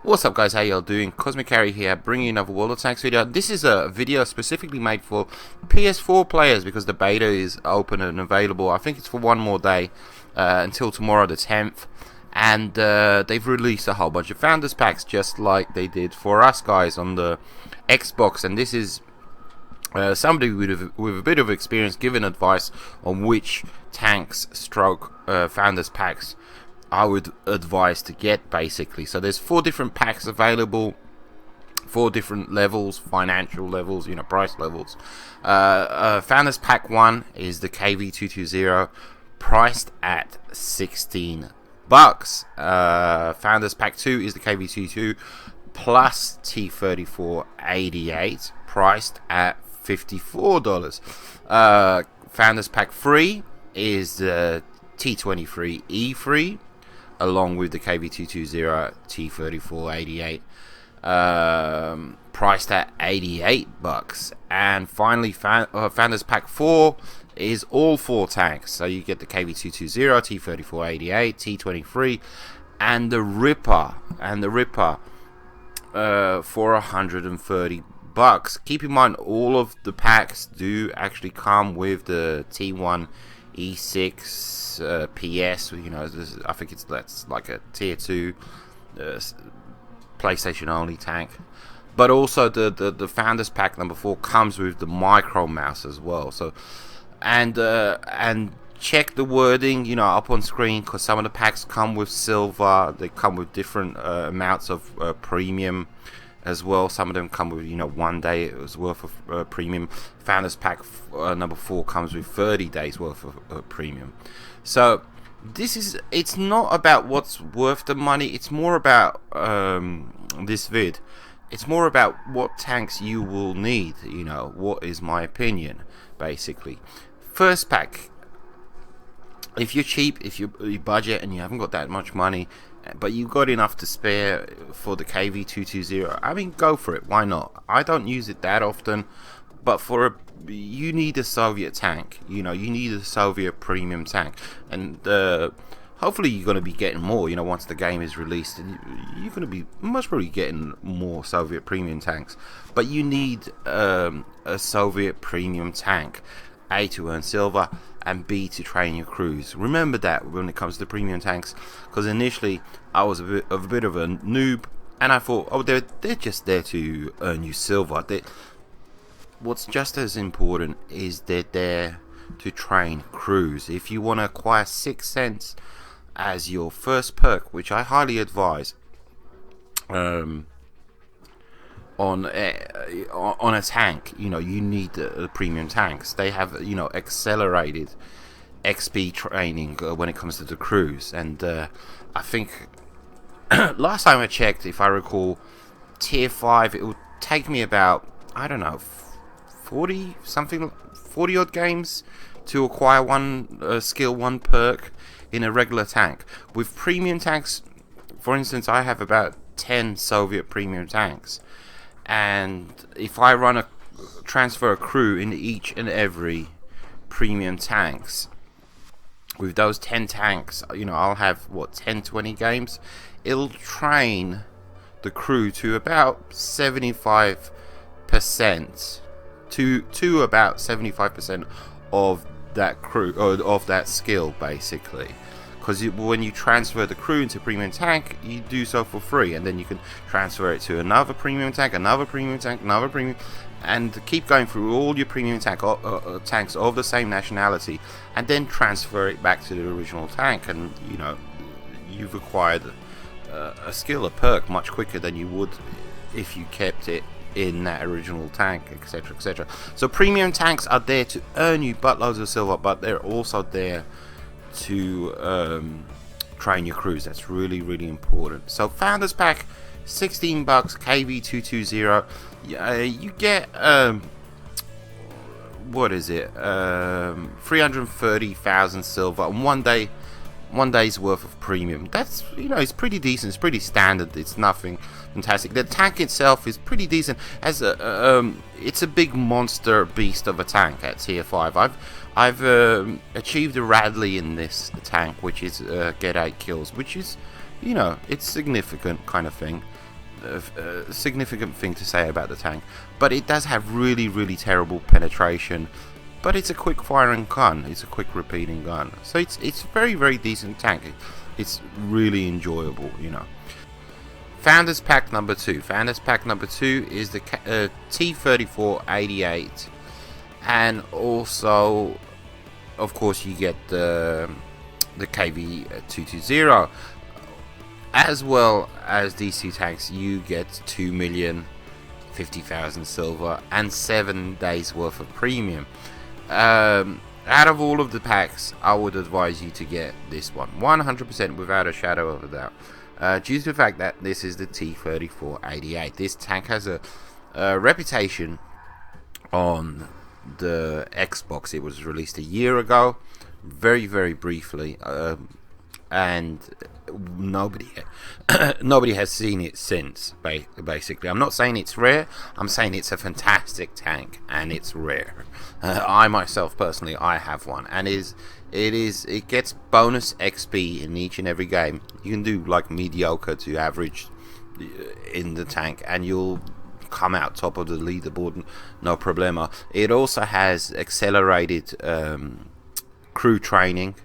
What's up guys, how y'all doing? Cosmic Carry here, bringing you another World of Tanks video. This is a video specifically made for PS4 players because the beta is open and available. I think it's for one more day, until tomorrow the 10th. And they've released a whole bunch of Founders Packs just like they did for us guys on the Xbox. And this is somebody with a bit of experience giving advice on which tanks stroke Founders Packs I would advise to get, basically. So there's 4 different packs available, 4 different levels, financial levels, price levels. Founders Pack 1 is the KV220, priced at 16 bucks. Founders Pack 2 is the KV22 plus T3488, priced at $54. Founders Pack 3 is the T23E3, along with the KV220 T3488, priced at 88 bucks. And finally, Founders Pack 4 is all 4 tanks. So you get the KV220, T3488, T23, and the Ripper. For 130 bucks. Keep in mind, all of the packs do actually come with the T1 E6 PS. I think that's like a tier 2 PlayStation only tank. But also the Founders Pack number 4 comes with the micro mouse as well. So and check the wording up on screen, because some of the packs come with silver. They come with different amounts of premium as well. Some of them come with 1 day worth of premium. Founders Pack number 4 comes with 30 days worth of premium. So it's not about what's worth the money. It's more about this vid. It's more about what tanks you will need. What is my opinion, basically. First pack, if you're cheap, if you budget and you haven't got that much money, but you've got enough to spare for the KV220, I mean, go for it. Why not? I don't use it that often, but you need a Soviet tank. You need a Soviet premium tank, and hopefully you're going to be getting more. Once the game is released, and you're going to be most probably getting more Soviet premium tanks. But you need a Soviet premium tank, A, to earn silver, and B, to train your crews. Remember that when it comes to premium tanks, because initially I was a bit of a noob, and I thought, oh, they're just there to earn you silver. What's just as important is they're there to train crews. If you want to acquire 6 cents as your first perk, which I highly advise, on a tank, you need the premium tanks. They have accelerated XP training when it comes to the crews, and I think last time I checked, if I recall, tier 5, it would take me about, I don't know, 40 odd games to acquire one skill, one perk in a regular tank. With premium tanks, for instance, I have about 10 Soviet premium tanks. And if I transfer a crew in each and every premium tanks, with those 10 tanks, I'll have 10-20 games. It'll train the crew to about 75% to about 75% of that crew, or of that skill, basically. Because when you transfer the crew into premium tank, you do so for free, and then you can transfer it to another premium tank, another premium tank, another premium, and keep going through all your premium tanks of the same nationality, and then transfer it back to the original tank, and you've acquired a skill, a perk, much quicker than you would if you kept it in that original tank, etc, etc. So premium tanks are there to earn you buttloads of silver, but they're also there to train your crews. That's really, really important. So Founders Pack, 16 bucks, KV220. You get what is it? 330,000 silver and 1 day's worth of premium. That's it's pretty decent. It's pretty standard. It's nothing fantastic. The tank itself is pretty decent. As it's a big monster beast of a tank at tier 5. I've achieved a Radley in this tank, which is get 8 kills, which is it's significant kind of thing. significant thing to say about the tank, but it does have really terrible penetration. But it's a quick firing gun. It's a quick repeating gun, so it's very decent tank. It's really enjoyable, you know. Founders Pack number 2. Founders Pack number 2 is the T-34-88, and also, of course, you get the KV-220. As well as these two tanks, you get 2,050,000 silver and 7 days worth of premium. Out of all of the packs, I would advise you to get this one 100% without a shadow of a doubt, due to the fact that this is the T-34-88. This tank has a reputation on the Xbox. It was released a year ago, very briefly, and nobody has seen it since. Basically, I'm not saying it's rare, I'm saying it's a fantastic tank and it's rare. I myself personally, I have one, and it gets bonus XP in each and every game. You can do like mediocre to average in the tank and you'll come out top of the leaderboard, no problema. It also has accelerated crew training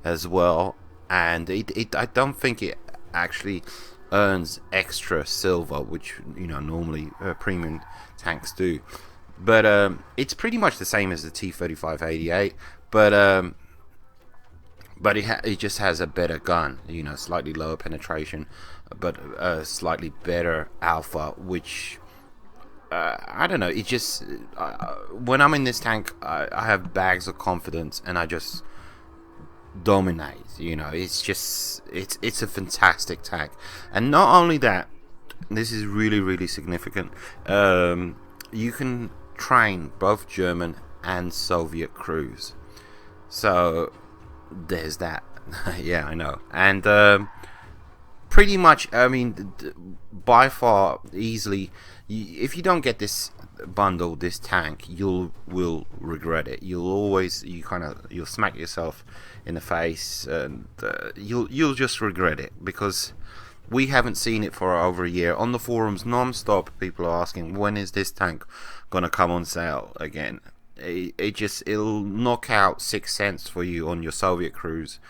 as well, and I don't think it actually earns extra silver, which, you know, normally premium tanks do. But it's pretty much the same as the T-35-88, but it just has a better gun, you know, slightly lower penetration, but slightly better alpha, which I don't know. It just when I'm in this tank, I have bags of confidence, and I just dominate. You know, it's just it's a fantastic tank. And not only that, this is really significant. You can train both German and Soviet crews, so there's that. Yeah, I know. And pretty much, I mean, by far, easily, if you don't get this bundle, this tank, will regret it. You'll smack yourself in the face, and you'll just regret it, because we haven't seen it for over a year. On the forums non-stop, people are asking, when is this tank gonna come on sale again? It'll knock out 6 cents for you on your Soviet crews,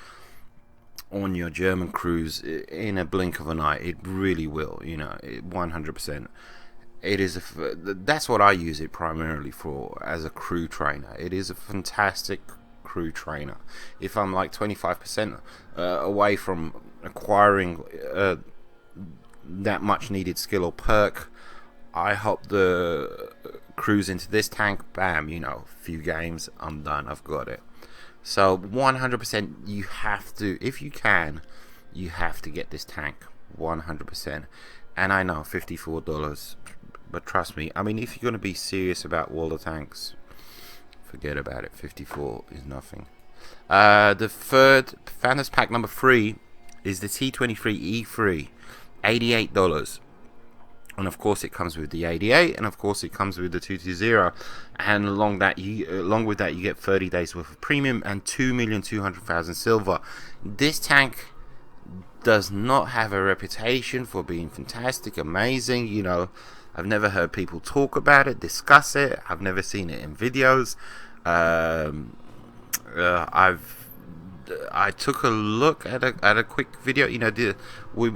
on your German crews, in a blink of an eye. It really will, you know, 100%. It is that's what I use it primarily for, as a crew trainer. It is a fantastic crew trainer. If I'm like 25% away from acquiring that much needed skill or perk, I hop the crews into this tank, bam, you know, few games, I'm done, I've got it. So 100%, you have to, if you can, you have to get this tank, 100%. And I know, $54, but trust me, I mean, if you're going to be serious about World of Tanks, forget about it. 54 is nothing. The third Founders Pack number 3 is the T23E3, $88. And of course it comes with the 88, and of course it comes with the 220, and along with that you get 30 days worth of premium and 2,200,000 silver. This tank does not have a reputation for being fantastic, amazing. You know, I've never heard people talk about it, discuss it. I've never seen it in videos. I took a look at a quick video. You know,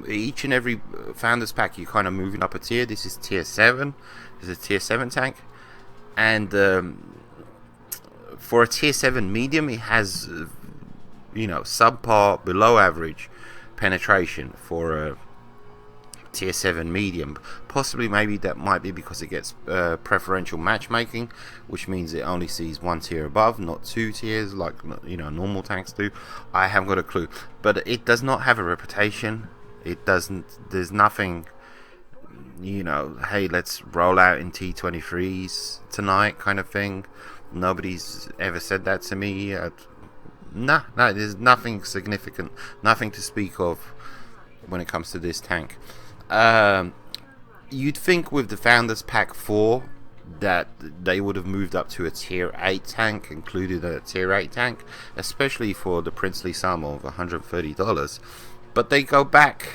each and every Founders Pack, you kind of moving up a tier. This is tier 7. This is a tier 7 tank, and for a tier 7 medium, it has you know, subpar, below average penetration for a tier 7 medium. Possibly, maybe that might be because it gets preferential matchmaking, which means it only sees one tier above, not 2 tiers like, you know, normal tanks do. I haven't got a clue, but it does not have a reputation. It doesn't, there's nothing, you know, hey, let's roll out in T23s tonight kind of thing. Nobody's ever said that to me. No, there's nothing significant, nothing to speak of when it comes to this tank. You'd think with the Founders Pack 4 that they would have moved up to a tier 8 tank, included a tier 8 tank, especially for the princely sum of $130. But they go back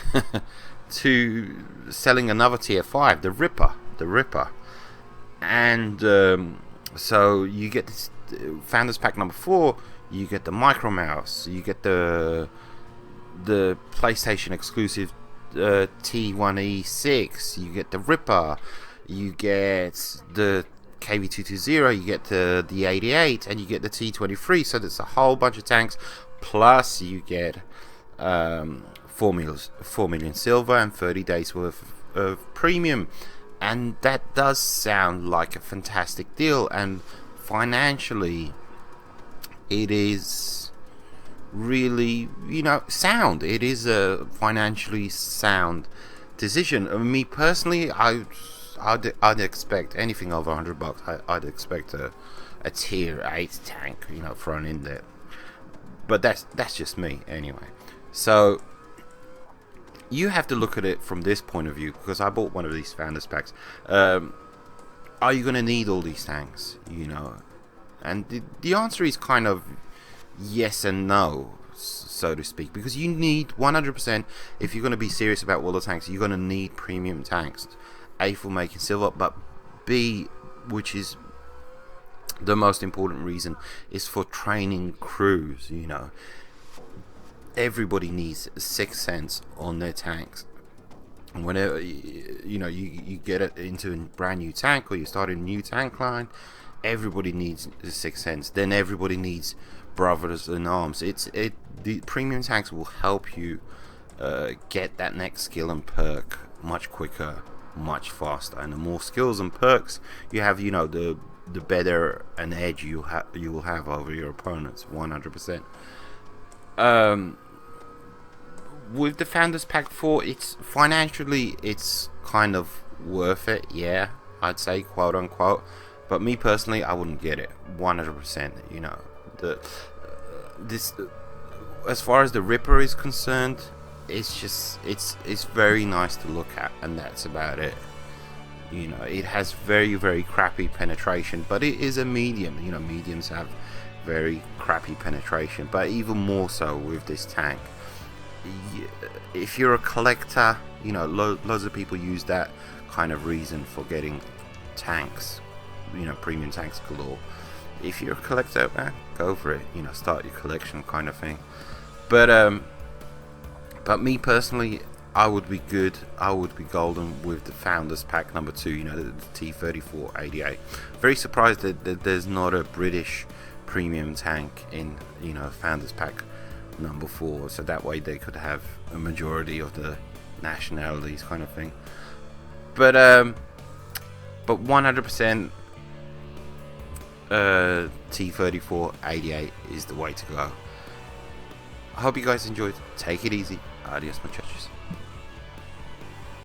to selling another tier 5, the Ripper, and so you get this Founders Pack number 4. You get the Micro Mouse, you get the PlayStation exclusive T1E6, you get the Ripper, you get the KV220, you get the 88, and you get the T23. So there's a whole bunch of tanks. Plus you get 4 million silver and 30 days worth of premium, and that does sound like a fantastic deal. And financially, it is really, sound. It is a financially sound decision. Me personally, I'd expect anything over $100. I'd expect a tier 8 tank, thrown in there. But that's just me anyway. So you have to look at it from this point of view, because I bought one of these Founders Packs. Are you going to need all these tanks? And the answer is kind of yes and no, so to speak, because you need 100%. If you're going to be serious about all the tanks, you're going to need premium tanks. A, for making silver, but B, which is the most important reason, is for training crews. Everybody needs 6 cents on their tanks. And whenever you get it into a brand new tank, or you start a new tank line, everybody needs 6 cents. Then everybody needs brothers in arms. The premium tanks will help you get that next skill and perk much quicker, much faster. And the more skills and perks you have, the better an edge you will have over your opponents. 100%. With the Founders Pack 4, it's financially, it's kind of worth it, yeah, I'd say, quote unquote. But me personally, I wouldn't get it 100%. As far as the Ripper is concerned, it's very nice to look at, and that's about it. It has very, very crappy penetration, but it is a medium. Mediums have very crappy penetration, but even more so with this tank. If you're a collector, loads of people use that kind of reason for getting tanks, premium tanks galore. If you're a collector, go for it. Start your collection kind of thing. But me personally, I would be good. I would be golden with the Founders Pack number 2. The T3488. Very surprised that there's not a British premium tank in Founders Pack number 4, so that way they could have a majority of the nationalities kind of thing. But 100% T3488 is the way to go. I hope you guys enjoyed. Take it easy. Adios, muchachos.